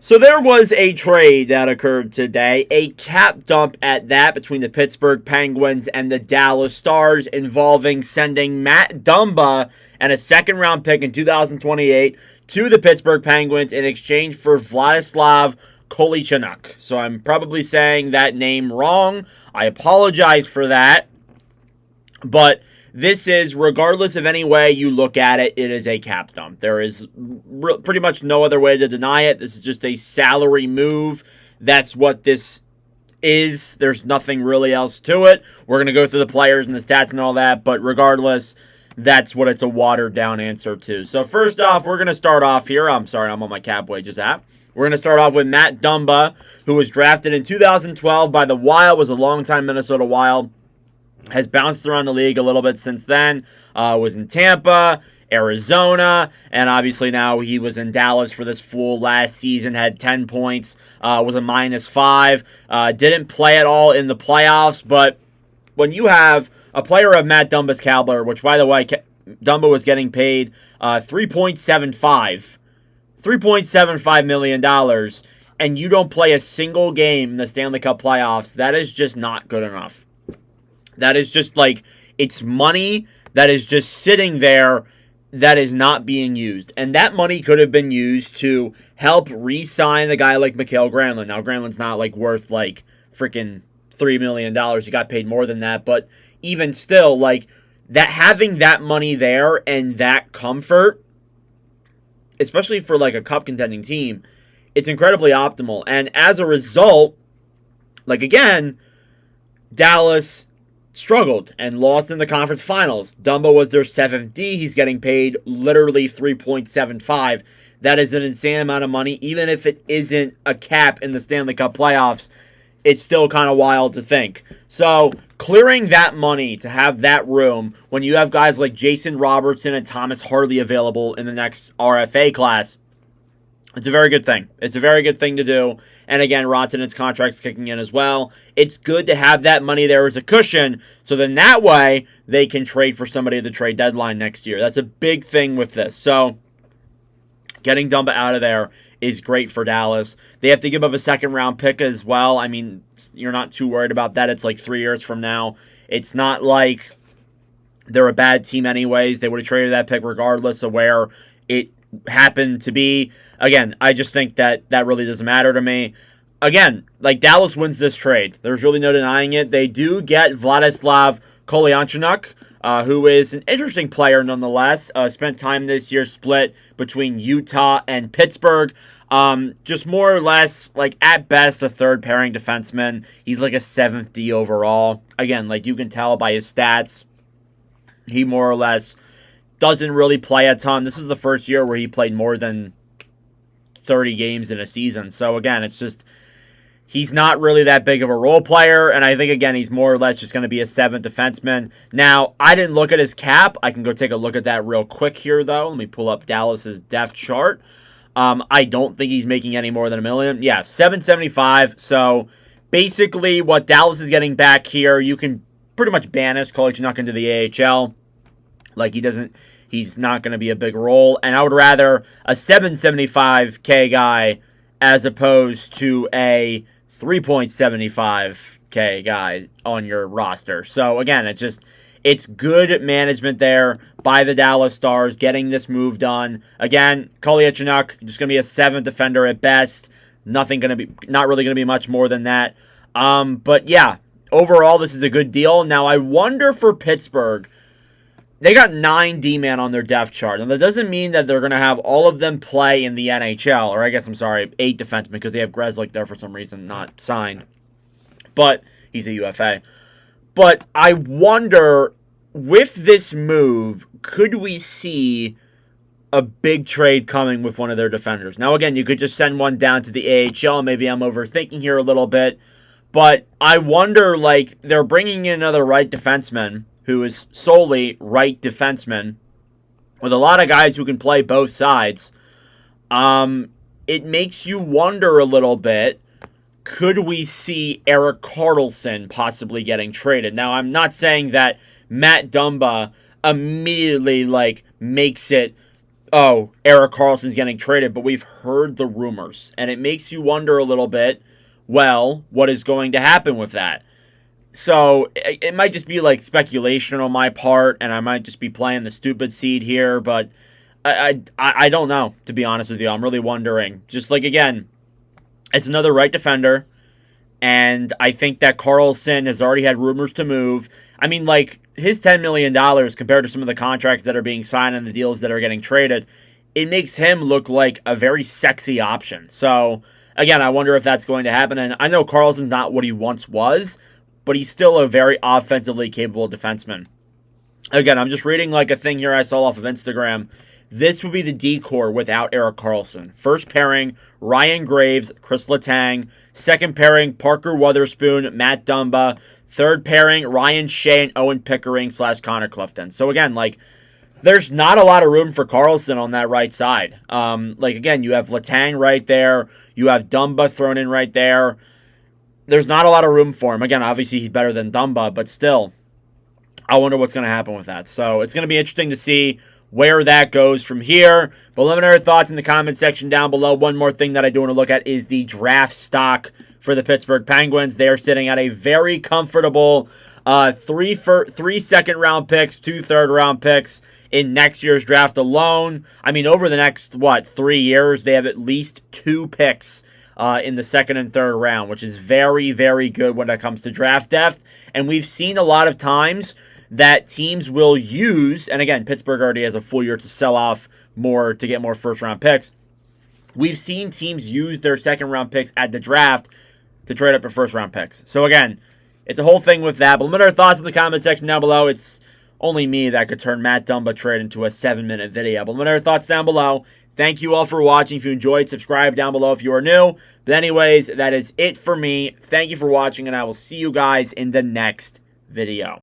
So there was a trade that occurred today, a cap dump at that between the Pittsburgh Penguins and the Dallas Stars involving sending Matt Dumba and a second-round pick in 2028 to the Pittsburgh Penguins in exchange for Vladislav Kolyachonok. So I'm probably saying that name wrong. I apologize for that. But this is, regardless of any way you look at it, it is a cap dump. There is pretty much no other way to deny it. This is just a salary move. That's what this is. There's nothing really else to it. We're going to go through the players and the stats and all that, but regardless, that's what it's a watered-down answer to. So first off, we're going to start off here. I'm sorry, I'm on my cap wages app. We're going to start off with Matt Dumba, who was drafted in 2012 by the Wild, was a longtime Minnesota Wild. Has bounced around the league a little bit since then. Was in Tampa, Arizona, and obviously now he was in Dallas for this full last season. Had 10 points, was a -5. Didn't play at all in the playoffs, but when you have a player of Matt Dumba's caliber, which by the way, Dumba was getting paid $3.75 million, and you don't play a single game in the Stanley Cup playoffs, that is just not good enough. That is just like, it's money that is just sitting there that is not being used. And that money could have been used to help re-sign a guy like Mikael Granlund. Now, Granlund's not like worth like freaking $3 million. He got paid more than that. But even still, like, that having that money there and that comfort, especially for like a cup contending team, it's incredibly optimal. And as a result, like again, Dallas struggled and lost in the conference finals. Dumba was their 7th D. He's getting paid literally $3.75. That is an insane amount of money. Even if it isn't a cap in the Stanley Cup playoffs, it's still kind of wild to think. So clearing that money to have that room when you have guys like Jason Robertson and Thomas Harley available in the next RFA class, it's a very good thing. It's a very good thing to do. And again, Rantanen's contract's kicking in as well. It's good to have that money there as a cushion, so then that way they can trade for somebody at the trade deadline next year. That's a big thing with this. So getting Dumba out of there is great for Dallas. They have to give up a second-round pick as well. I mean, you're not too worried about that. It's like 3 years from now. It's not like they're a bad team anyways. They would have traded that pick regardless of where it happened to be. Again, I just think that really doesn't matter to me. Again, like, Dallas wins this trade. There's really no denying it. They do get Vladislav Kolyachonok, who is an interesting player nonetheless. Spent time this year split between Utah and Pittsburgh. Just more or less, like, at best, a third pairing defenseman. He's like a 7th D overall. Again, like, you can tell by his stats, he more or less doesn't really play a ton. This is the first year where he played more than 30 games in a season. So again, it's just, he's not really that big of a role player. And I think, again, he's more or less just going to be a 7th defenseman. Now, I didn't look at his cap. I can go take a look at that real quick here, though. Let me pull up Dallas's depth chart. I don't think he's making any more than $1 million. Yeah, $775. So basically what Dallas is getting back here, you can pretty much banish Kolyachonok into the AHL. Like, he's not going to be a big role. And I would rather a $775K guy as opposed to a $3.75K guy on your roster. So, again, it's good management there by the Dallas Stars getting this move done. Again, Kolyachonok just going to be a 7th defender at best. Not really going to be much more than that. But, yeah, overall, this is a good deal. Now, I wonder for Pittsburgh, they got 9 D-man on their depth chart. And that doesn't mean that they're going to have all of them play in the NHL. Or I guess, 8 defensemen, because they have Grzelcyk there for some reason, not signed. But he's a UFA. But I wonder, with this move, could we see a big trade coming with one of their defenders? Now, again, you could just send one down to the AHL. Maybe I'm overthinking here a little bit. But I wonder, like, they're bringing in another right defenseman who is solely right defenseman, with a lot of guys who can play both sides. It makes you wonder a little bit, could we see Erik Karlsson possibly getting traded? Now, I'm not saying that Matt Dumba immediately, like, makes it oh, Eric Carlson's getting traded, but we've heard the rumors. And it makes you wonder a little bit, well, what is going to happen with that? So it might just be like speculation on my part, and I might just be playing the stupid seed here, but I don't know, to be honest with you. I'm really wondering. Just like, again, it's another right defender, and I think that Carlson has already had rumors to move. I mean, like, his $10 million compared to some of the contracts that are being signed and the deals that are getting traded, it makes him look like a very sexy option. So, again, I wonder if that's going to happen. And I know Carlson's not what he once was, but he's still a very offensively capable defenseman. Again, I'm just reading like a thing here I saw off of Instagram. This would be the D-core without Erik Karlsson. First pairing, Ryan Graves, Chris Letang. Second pairing, Parker Wotherspoon, Matt Dumba. Third pairing, Ryan Shea and Owen Pickering / Connor Clifton. So again, like, there's not a lot of room for Karlsson on that right side. Like, again, you have Letang right there. You have Dumba thrown in right there. There's not a lot of room for him. Again, obviously he's better than Dumba, but still, I wonder what's going to happen with that. So it's going to be interesting to see where that goes from here. But let me know your thoughts in the comment section down below. One more thing that I do want to look at is the draft stock for the Pittsburgh Penguins. They're sitting at a very comfortable three second-round picks, 2 third-round picks in next year's draft alone. I mean, over the next, 3 years, they have at least 2 picks in the second and third round, which is very, very good when it comes to draft depth. And we've seen a lot of times that teams will use, and again, Pittsburgh already has a full year to sell off more to get more first-round picks. We've seen teams use their second-round picks at the draft to trade up for first-round picks. So again, it's a whole thing with that. But let me know your thoughts in the comment section down below. It's only me that could turn Matt Dumba trade into a 7-minute video. But let me know your thoughts down below. Thank you all for watching. If you enjoyed, subscribe down below if you are new. But anyways, that is it for me. Thank you for watching, and I will see you guys in the next video.